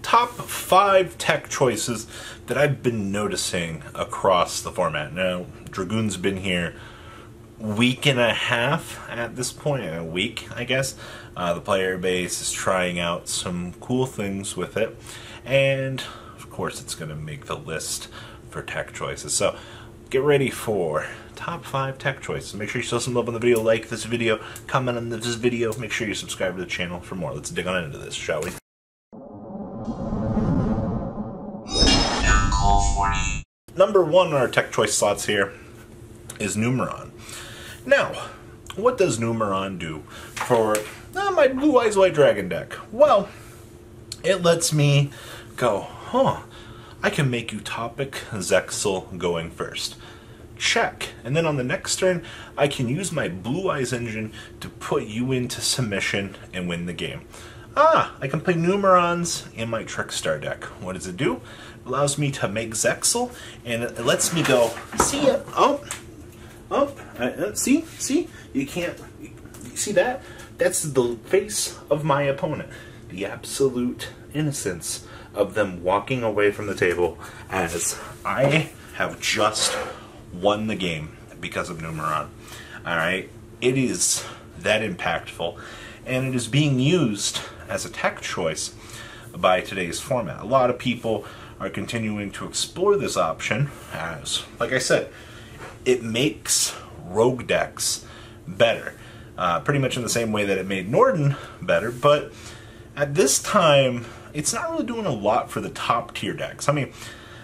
top 5 tech choices that I've been noticing across the format. Now, Dragoon's been here week and a half at this point, a week, I guess. The player base is trying out some cool things with it, and of course it's going to make the list for tech choices. So get ready for top 5 tech choices. Make sure you show some love on the video, like this video, comment on this video, make sure you subscribe to the channel for more. Let's dig on into this, shall we? Number 1 on our tech choice slots here is numeron. Now, what does numeron do for my Blue Eyes White Dragon deck? Well, it lets me go, I can make you Topic Zexal going first. Check. And then on the next turn, I can use my Blue Eyes engine to put you into submission and win the game. I can play numerons in my Trickstar deck. What does it do? It allows me to make Zexal, and it lets me go, see ya, see? You can't, you see that? That's the face of my opponent. The absolute innocence of them walking away from the table as I have just won the game because of numeron. Alright? It is that impactful, and it is being used as a tech choice by today's format. A lot of people are continuing to explore this option as, like I said, it makes rogue decks better. Pretty much in the same way that it made Norden better, but at this time, it's not really doing a lot for the top tier decks. I mean,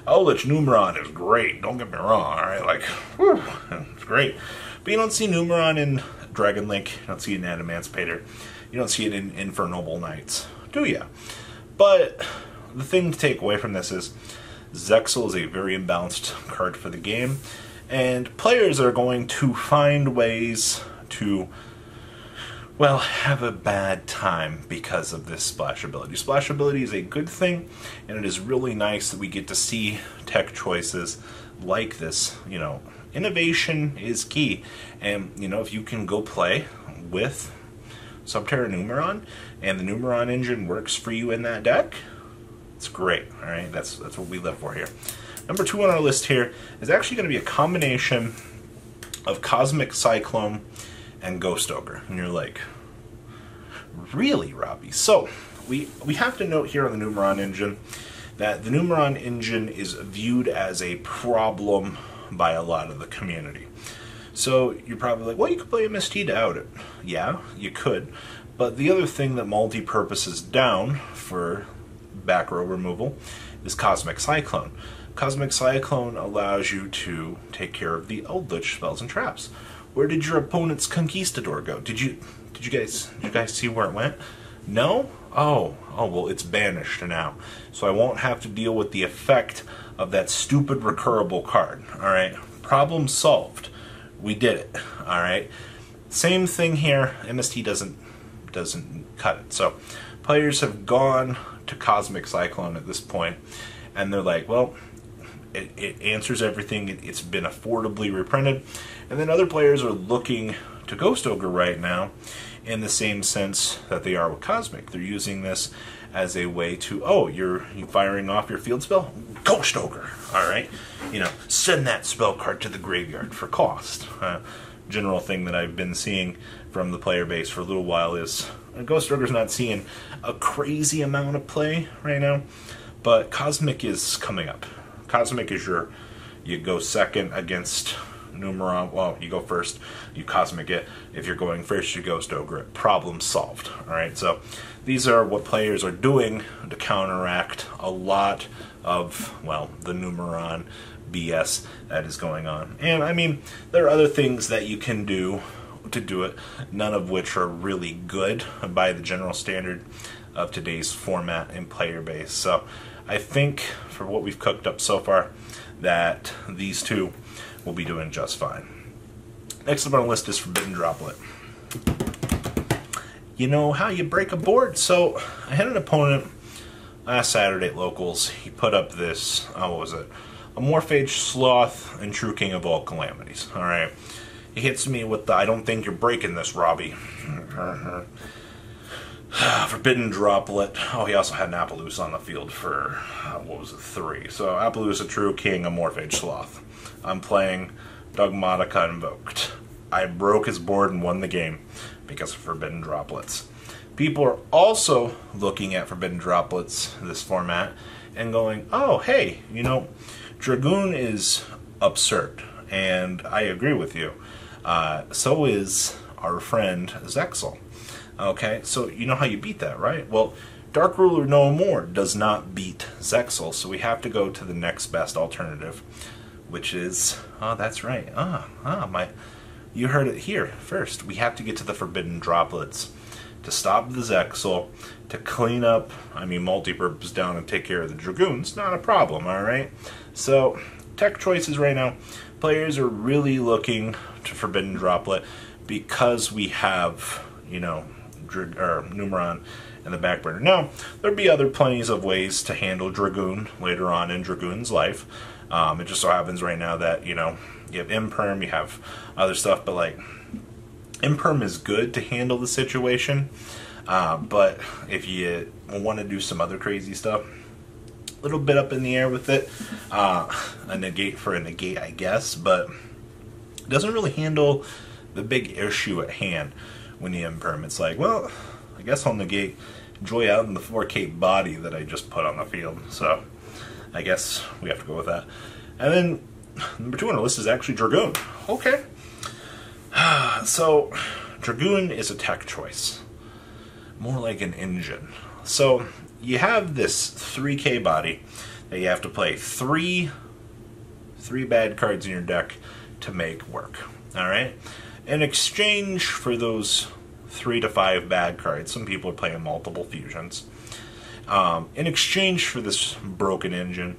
Eldritch Numeron is great, don't get me wrong, alright? Like, whew, it's great. But you don't see Numeron in Dragon Link, you don't see it in Adamantipator, you don't see it in Infernoble Knights, do ya? But the thing to take away from this is Zexal is a very imbalanced card for the game, and players are going to find ways to, well, have a bad time because of this splash ability. Splash ability is a good thing, and it is really nice that we get to see tech choices like this. You know, innovation is key, and you know, if you can go play with Subterra Numeron, and the numeron engine works for you in that deck, it's great. All right, that's what we live for here. Number 2 on our list here is actually going to be a combination of Cosmic Cyclone and Ghost Ogre. And you're like, really, Robbie? So, we have to note here on the numeron engine that the numeron engine is viewed as a problem by a lot of the community. So, you're probably like, well, you could play MST to out it. Yeah, you could. But the other thing that multi-purpose is down for back row removal is Cosmic Cyclone. Cosmic Cyclone allows you to take care of the Eldritch spells and traps. Where did your opponent's Conquistador go? Did you guys see where it went? No? Oh, well, it's banished now. So I won't have to deal with the effect of that stupid recurable card. Alright? Problem solved. We did it. Alright? Same thing here. MST doesn't cut it. So players have gone to Cosmic Cyclone at this point, and they're like, well, it answers everything. It's been affordably reprinted. And then other players are looking to Ghost Ogre right now in the same sense that they are with Cosmic. They're using this as a way to, you're firing off your field spell? Ghost Ogre! Alright? You know, send that spell card to the graveyard for cost. General thing that I've been seeing from the player base for a little while is Ghost Ogre's not seeing a crazy amount of play right now, but Cosmic is coming up. Cosmic is you go second against numeron. Well, you go first, you Cosmic it. If you're going first, you Ghost Ogre it. Problem solved. Alright, so these are what players are doing to counteract a lot of, well, the numeron BS that is going on. And I mean, there are other things that you can do to do it, none of which are really good by the general standard of today's format and player base. So I think for what we've cooked up so far, that these two will be doing just fine. Next up on the list is Forbidden Droplet. You know how you break a board? So I had an opponent last Saturday at Locals. He put up this, what was it? A Morphage Sloth and True King of All Calamities. Alright. He hits me with the, I don't think you're breaking this, Robbie. Forbidden Droplet. Oh, he also had an Appaloosa on the field for, what was it, 3. So Appaloosa, True King, a Morphage Sloth. I'm playing Dogmatica Invoked. I broke his board and won the game because of Forbidden Droplets. People are also looking at Forbidden Droplets, this format, and going, oh, hey, you know, Dragoon is absurd. And I agree with you. So is our friend Zexal. Okay, so you know how you beat that, right? Well, Dark Ruler No More does not beat Zexal, so we have to go to the next best alternative, which is, oh, that's right. You heard it here first. We have to get to the Forbidden Droplets to stop the Zexal, to clean up, multi-purpose down and take care of the Dragoons. Not a problem, all right? So, tech choices right now. Players are really looking to Forbidden Droplet because we have, you know, numeron in the back burner. Now, there'd be other plenties of ways to handle Dragoon later on in Dragoon's life. It just so happens right now that, you know, you have Imperm, you have other stuff, but like, Imperm is good to handle the situation, but if you want to do some other crazy stuff, a little bit up in the air with it, a negate for a negate, I guess, but it doesn't really handle the big issue at hand. When you Imperm, it's like, well, I guess I'll negate Joy out in the 4K body that I just put on the field. So, I guess we have to go with that. And then, number 2 on our list is actually Dragoon. Okay. So, Dragoon is a tech choice. More like an engine. So, you have this 3K body that you have to play three bad cards in your deck to make work. Alright? In exchange for those 3 to 5 bad cards, some people are playing multiple fusions. In exchange for this broken engine,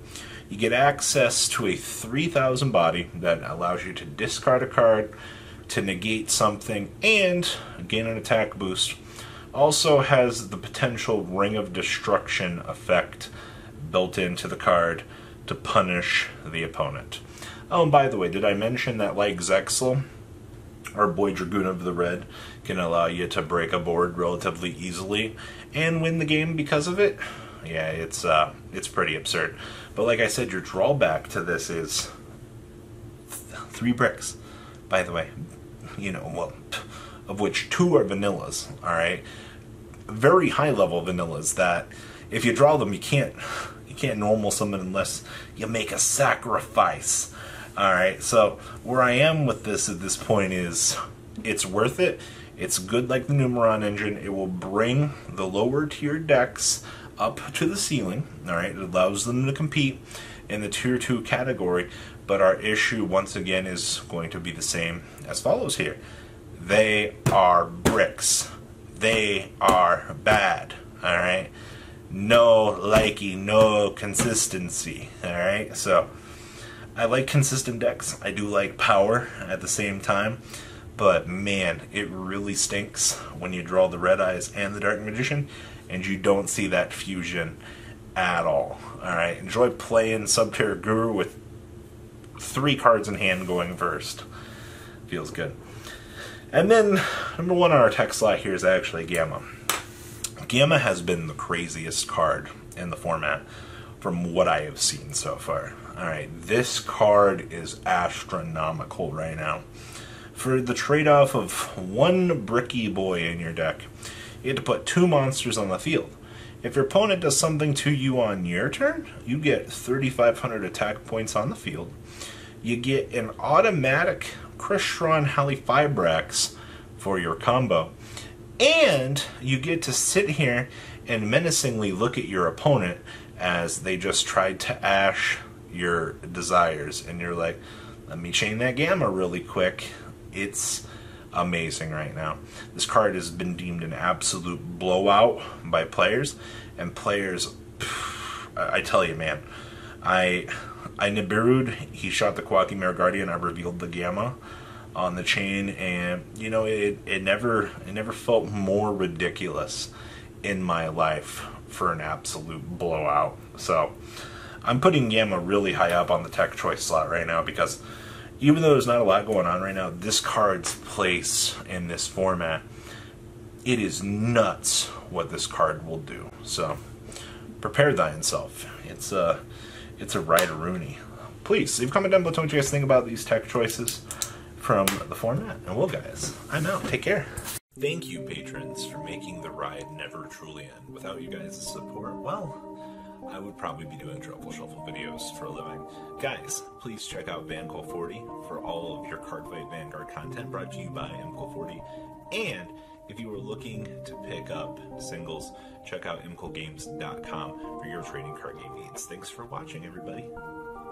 you get access to a 3,000 body that allows you to discard a card, to negate something, and gain an attack boost. Also has the potential Ring of Destruction effect built into the card to punish the opponent. Oh, and by the way, did I mention that like Zexal, our boy Dragoon of the Red can allow you to break a board relatively easily and win the game because of it? Yeah, it's pretty absurd. But like I said, your drawback to this is 3 bricks, by the way. You know, well, of which 2 are vanillas, alright? Very high level vanillas that if you draw them, you can't normal summon unless you make a sacrifice. Alright, so where I am with this at this point is it's worth it. It's good like the numeron engine. It will bring the lower tier decks up to the ceiling. Alright, it allows them to compete in the tier 2 category, but our issue once again is going to be the same as follows here. They are bricks. They are bad. Alright? No likey, no consistency. Alright, so I like consistent decks. I do like power at the same time. But man, it really stinks when you draw the Red Eyes and the Dark Magician and you don't see that fusion at all. Alright, enjoy playing Subterra Guru with 3 cards in hand going first. Feels good. And then, number 1 on our tech slot here is actually Gamma. Gamma has been the craziest card in the format from what I have seen so far. Alright, this card is astronomical right now. For the trade-off of 1 bricky boy in your deck, you have to put 2 monsters on the field. If your opponent does something to you on your turn, you get 3,500 attack points on the field. You get an automatic Crystron Halifibrax for your combo. And you get to sit here and menacingly look at your opponent as they just tried to ash your desires. And you're like, let me chain that Gamma really quick. It's amazing right now. This card has been deemed an absolute blowout by players. And players, I tell you, man, I Nibiru'd, he shot the Quackimere Guardian, I revealed the Gamma on the chain, and you know, it never felt more ridiculous in my life for an absolute blowout. So I'm putting Gamma really high up on the tech choice slot right now because even though there's not a lot going on right now, this card's place in this format it is nuts what this card will do. So prepare thyself. It's a rider-rooney. Please leave a comment down below what you guys think about these tech choices from the format. And well, guys, I'm out. Take care. Thank you, patrons, for making the ride never truly end. Without you guys' support, well, I would probably be doing Truffle Shuffle videos for a living. Guys, please check out VanCole40 for all of your Cardfight Vanguard content brought to you by MCole40. And if you are looking to pick up singles, check out mcolegames.com for your trading card game needs. Thanks for watching, everybody.